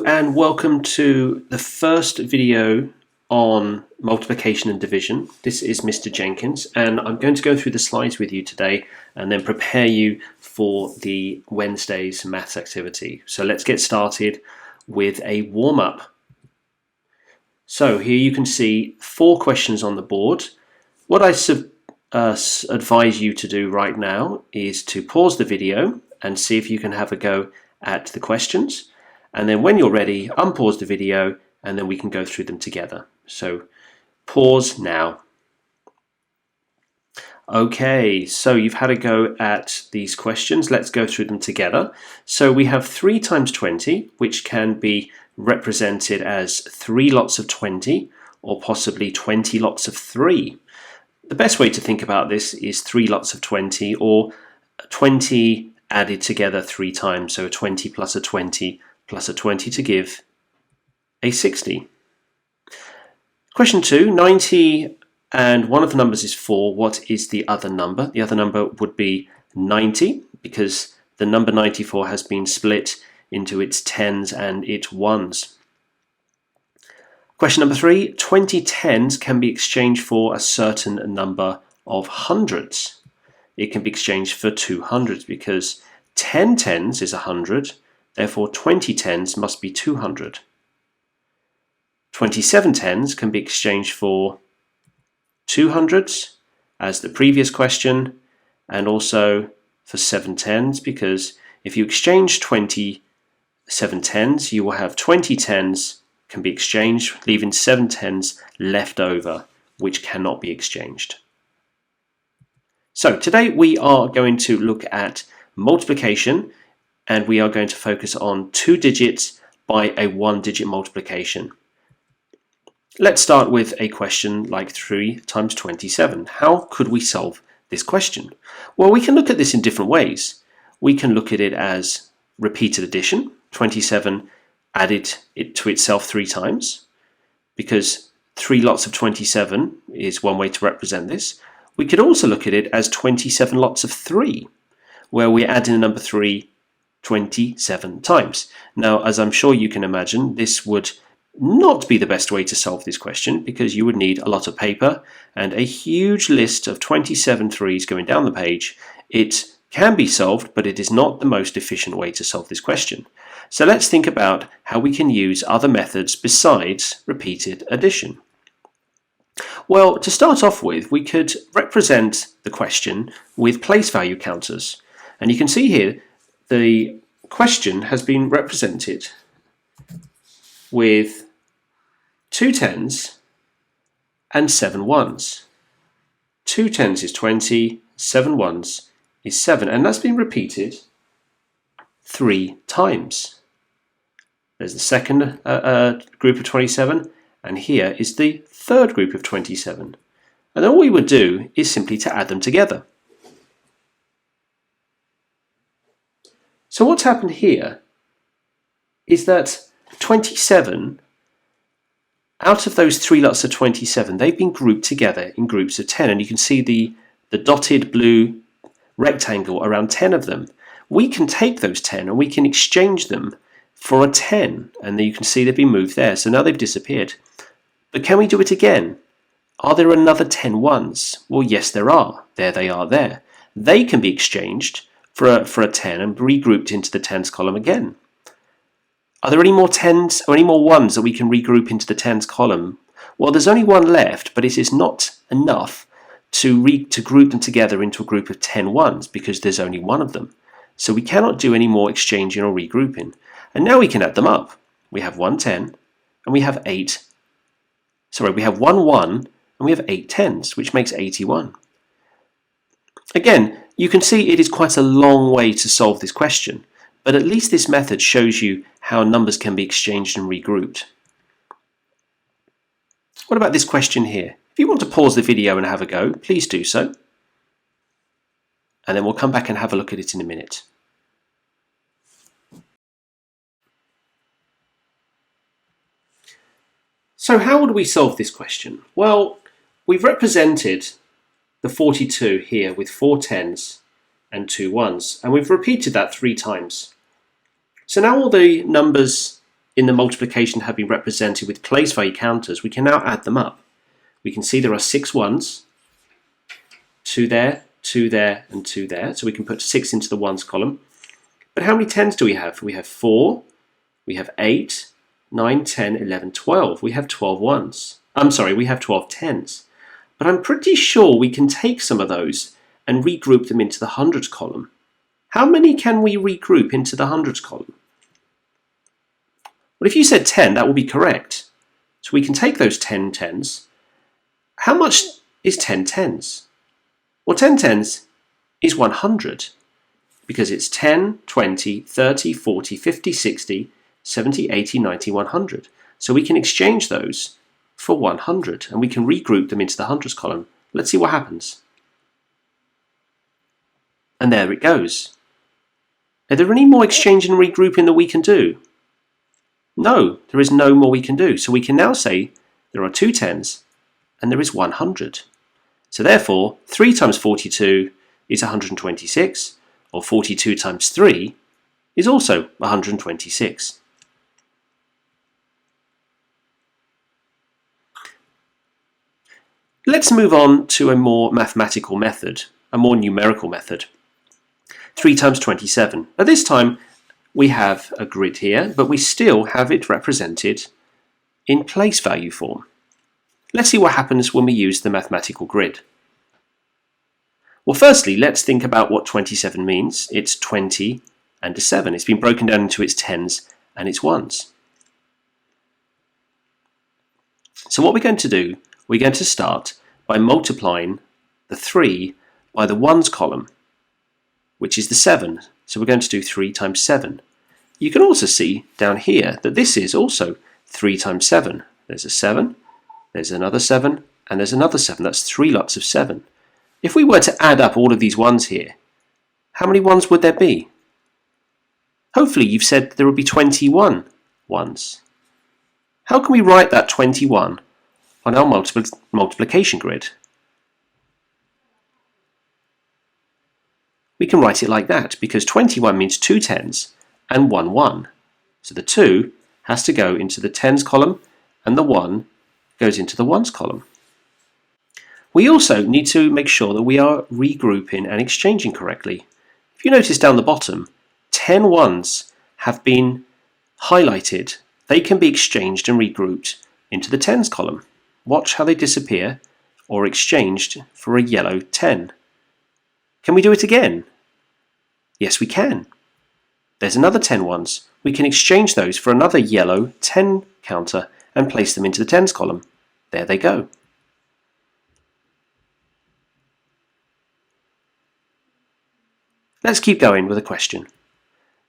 and welcome to the first video on multiplication and division. This is Mr. Jenkins, and I'm going to go through the slides with you today and then prepare you for the Wednesday's maths activity. So let's get started with a warm-up. So here you can see 4 questions on the board. What I advise you to do right now is to pause the video and see if you can have a go at the questions. And then when you're ready, unpause the video and then we can go through them together. So pause now. Okay, so you've had a go at these questions. Let's go through them together. So we have 3 times 20, which can be represented as 3 lots of 20 or possibly 20 lots of 3. The best way to think about this is 3 lots of 20 or 20 added together 3 times. So a 20 plus a 20 plus a 20 to give a 60. Question 2, 90 and one of the numbers is 4. What is the other number? The other number would be 90 because the number 94 has been split into its tens and its ones. Question number 3, 20 tens can be exchanged for a certain number of hundreds. It can be exchanged for 2 hundreds because 10 tens is 100. Therefore, 20 tens must be 200. 27 tens can be exchanged for 2 hundreds, as the previous question, and also for 7 tens, because if you exchange 27 tens, you will have 20 tens can be exchanged, leaving 7 tens left over, which cannot be exchanged. So today we are going to look at multiplication, and we are going to focus on 2 digits by a 1-digit multiplication. Let's start with a question like 3 times 27. How could we solve this question? Well, we can look at this in different ways. We can look at it as repeated addition. 27 added it to itself 3 times, because 3 lots of 27 is one way to represent this. We could also look at it as 27 lots of 3, where we're adding the number 3 27 times. Now, as I'm sure you can imagine, this would not be the best way to solve this question because you would need a lot of paper and a huge list of 27 threes going down the page. It can be solved, but it is not the most efficient way to solve this question. So let's think about how we can use other methods besides repeated addition. Well, to start off with, we could represent the question with place value counters. And you can see here the question has been represented with 2 tens and 7 ones. 2 tens is 20, 7 ones is 7, and that's been repeated 3 times. There's the second group of 27, and here is the third group of 27. And all we would do is simply to add them together. So what's happened here is that 27, out of those 3 lots of 27, they've been grouped together in groups of 10, and you can see the dotted blue rectangle around 10 of them. We can take those 10 and we can exchange them for a 10, and you can see they've been moved there, so now they've disappeared. But can we do it again? Are there another 10 ones? Well, yes, there are. There they are there. They can be exchanged for a 10 and regrouped into the tens column again. Are there any more tens or any more ones that we can regroup into the tens column? Well, there's only one left, but it is not enough to group them together into a group of 10 ones because there's only one of them. So we cannot do any more exchanging or regrouping. And now we can add them up. We have 1 10 and we have 1 1 and we have 8 tens, which makes 81. Again, you can see it is quite a long way to solve this question, but at least this method shows you how numbers can be exchanged and regrouped. What about this question here? If you want to pause the video and have a go, please do so. And then we'll come back and have a look at it in a minute. So how would we solve this question? Well, we've represented the 42 here with 4 tens and 2 ones, and we've repeated that 3 times. So now all the numbers in the multiplication have been represented with place value counters, we can now add them up. We can see there are 6 ones, 2 there, 2 there, and 2 there. So we can put 6 into the ones column. But how many 10s do we have? We have 4, we have 8, 9, 10, 11, 12. We have 12 ones. We have 12 10s. But I'm pretty sure we can take some of those and regroup them into the hundreds column. How many can we regroup into the hundreds column? Well, if you said 10, that will be correct. So we can take those 10 10s. How much is 10 10s? Well, 10 10s is 100 because it's 10, 20, 30, 40, 50, 60, 70, 80, 90, 100. So we can exchange those for 100 and we can regroup them into the hundreds column. Let's see what happens. And there it goes. Are there any more exchange and regrouping that we can do? No, there is no more we can do. So we can now say there are 2 10s and there is 100. So therefore, 3 times 42 is 126, or 42 times 3 is also 126. Let's move on to a more mathematical method, a more numerical method. 3 times 27. At this time, we have a grid here, but we still have it represented in place value form. Let's see what happens when we use the mathematical grid. Well, firstly, let's think about what 27 means. It's 20 and a 7. It's been broken down into its 10s and its 1s. So what we're going to do, we're going to start by multiplying the 3 by the 1s column, which is the 7. So we're going to do 3 times 7. You can also see down here that this is also 3 times 7. There's a 7, there's another 7, and there's another 7. That's 3 lots of 7. If we were to add up all of these 1s here, how many 1s would there be? Hopefully you've said there would be 21 1s. How can we write that 21 on our multiplication grid? We can write it like that because 21 means 2 10s and 1 1. So the 2 has to go into the 10s column and the 1 goes into the 1s column. We also need to make sure that we are regrouping and exchanging correctly. If you notice down the bottom, 10 1s have been highlighted. They can be exchanged and regrouped into the 10s column. Watch how they disappear or exchanged for a yellow 10. Can we do it again? Yes, we can. There's another 10 1s. We can exchange those for another yellow 10 counter and place them into the 10s column. There they go. Let's keep going with a question.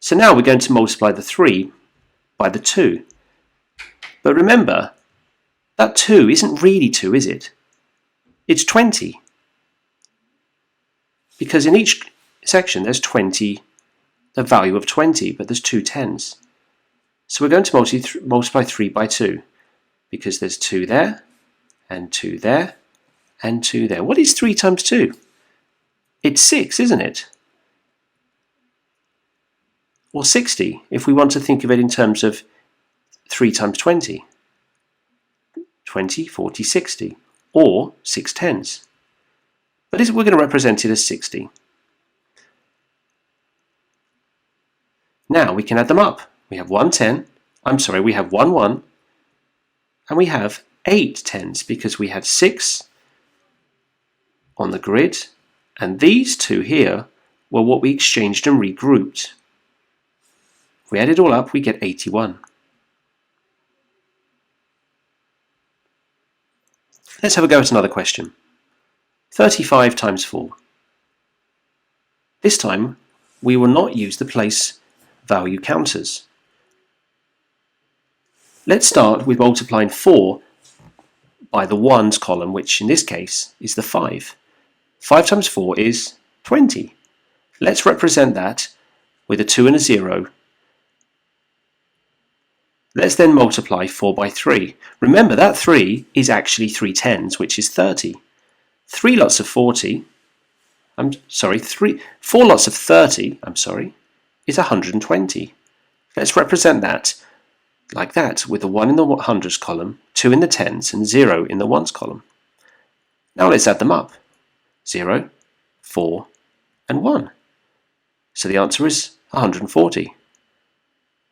So now we're going to multiply the 3 by the 2. But remember, that 2 isn't really 2, is it? It's 20. Because in each section there's 20, the value of 20, but there's 2 10s. So we're going to multiply 3 by 2, because there's 2 there, and 2 there, and 2 there. What is 3 times 2? It's 6, isn't it? Or 60, if we want to think of it in terms of 3 times 20. 20, 40, 60, or 6 10s. But we're going to represent it as 60. Now we can add them up. We have 1 10, we have 1 1, and we have 8 10s because we had 6 on the grid, and these 2 here were what we exchanged and regrouped. If we add it all up, we get 81. Let's have a go at another question. 35 times 4. This time, we will not use the place value counters. Let's start with multiplying 4 by the 1s column, which in this case is the 5. 5 times 4 is 20. Let's represent that with a 2 and a 0. Let's then multiply 4 by 3. Remember that 3 is actually 3 10s, which is 30. 4 lots of 30, is 120. Let's represent that like that, with the 1 in the hundreds column, 2 in the tens, and 0 in the ones column. Now let's add them up. 0, 4, and 1. So the answer is 140.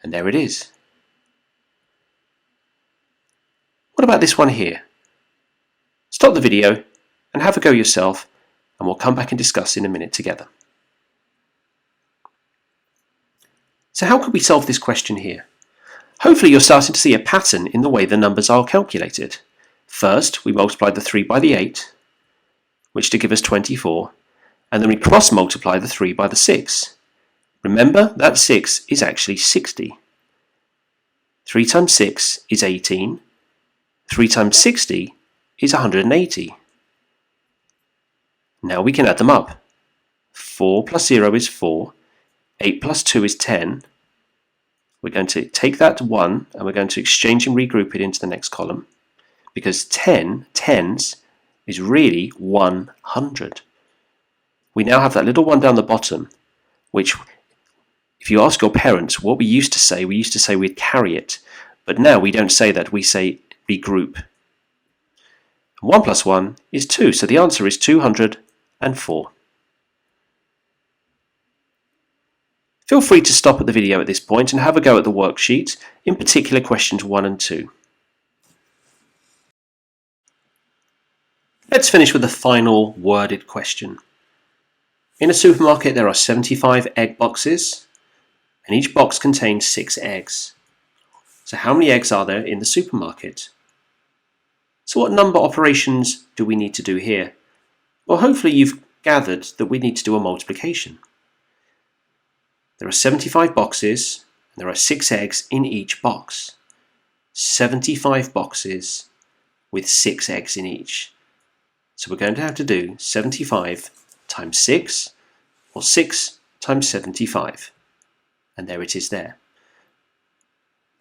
And there it is. What about this one here? Stop the video and have a go yourself, and we'll come back and discuss in a minute together. So how could we solve this question here? Hopefully you're starting to see a pattern in the way the numbers are calculated. First, we multiply the 3 by the 8, which to give us 24, and then we cross multiply the 3 by the 6. Remember, that 6 is actually 60. 3 times 6 is 18. 3 times 60 is 180. Now we can add them up. 4 plus 0 is 4. 8 plus 2 is 10. We're going to take that 1 and we're going to exchange and regroup it into the next column, because 10 tens is really 100. We now have that little one down the bottom, which, if you ask your parents what we used to say we'd carry it, but now we don't say that, we say regroup. 1 plus 1 is 2, so the answer is 204. Feel free to stop at the video at this point and have a go at the worksheet, in particular questions 1 and 2. Let's finish with the final worded question. In a supermarket there are 75 egg boxes, and each box contains 6 eggs. So how many eggs are there in the supermarket? So what number operations do we need to do here? Well, hopefully you've gathered that we need to do a multiplication. There are 75 boxes, and there are 6 eggs in each box. 75 boxes with 6 eggs in each. So we're going to have to do 75 times 6, or 6 times 75. And there it is there.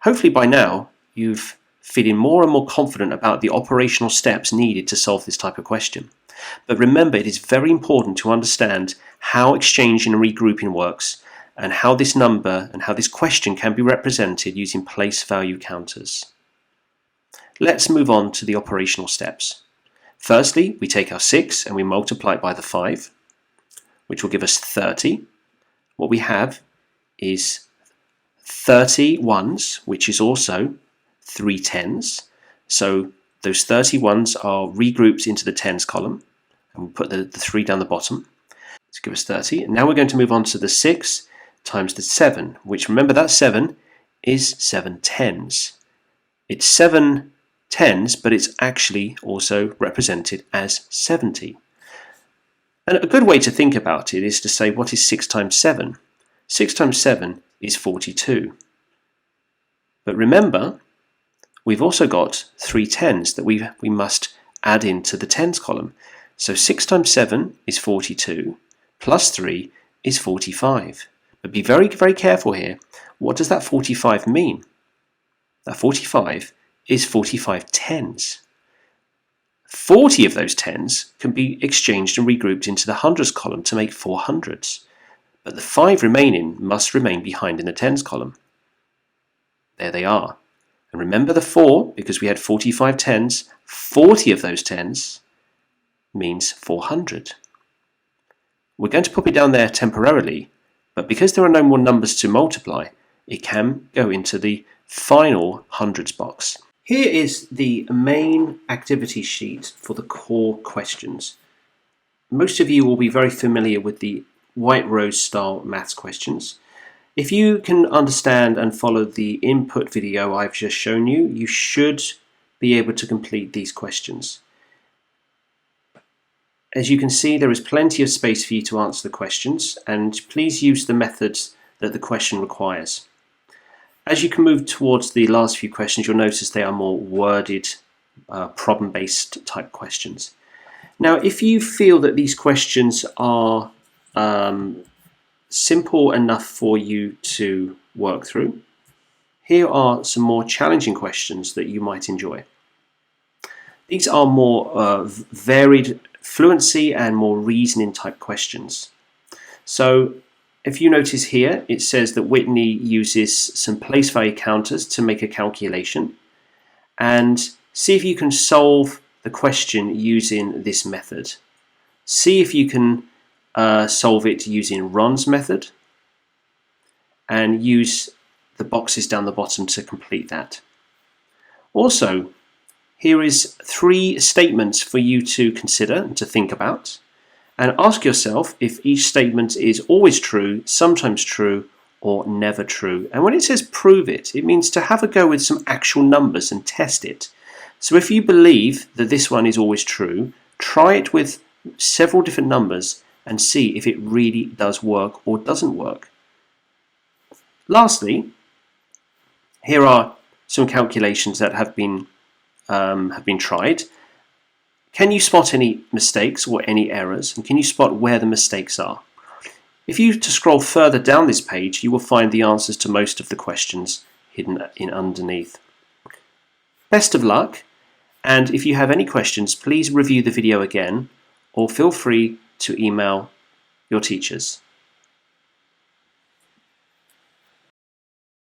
Hopefully by now you've feeling more and more confident about the operational steps needed to solve this type of question. But remember, it is very important to understand how exchanging and regrouping works, and how this number and how this question can be represented using place value counters. Let's move on to the operational steps. Firstly, we take our 6 and we multiply it by the 5, which will give us 30. What we have is 30 ones, which is also 3 tens. So those 30 ones are regrouped into the tens column, and we'll put the 3 down the bottom to give us 30. And now we're going to move on to the 6 times the 7, which, remember, that 7 is 7 tens. It's 7 tens, but it's actually also represented as 70. And a good way to think about it is to say, what is 6 times 7? 6 times 7 is 42. But remember, we've also got 3 tens that we must add into the tens column. So 6 times 7 is 42, plus 3 is 45. But be very, very careful here. What does that 45 mean? That 45 is 45 tens. 40 of those tens can be exchanged and regrouped into the hundreds column to make 400s. But the 5 remaining must remain behind in the tens column. There they are. And remember the 4, because we had 45 tens, 40 of those tens means 400. We're going to put it down there temporarily, but because there are no more numbers to multiply, it can go into the final hundreds box. Here is the main activity sheet for the core questions. Most of you will be very familiar with the White Rose style maths questions. If you can understand and follow the input video I've just shown you, you should be able to complete these questions. As you can see, there is plenty of space for you to answer the questions, and please use the methods that the question requires. As you can move towards the last few questions, you'll notice they are more worded, problem-based type questions. Now, if you feel that these questions are simple enough for you to work through, here are some more challenging questions that you might enjoy. These are more varied fluency and more reasoning type questions. So if you notice here, it says that Whitney uses some place value counters to make a calculation, and see if you can solve the question using this method. See if you can solve it using Ron's method, and use the boxes down the bottom to complete that. Also, here is 3 statements for you to consider and to think about, and ask yourself if each statement is always true, sometimes true, or never true. And when it says prove it, it means to have a go with some actual numbers and test it. So if you believe that this one is always true, try it with several different numbers and see if it really does work or doesn't work. Lastly, here are some calculations that have been tried. Can you spot any mistakes or any errors? And can you spot where the mistakes are? If you to scroll further down this page, you will find the answers to most of the questions hidden in underneath. Best of luck, and if you have any questions, please review the video again, or feel free to email your teachers.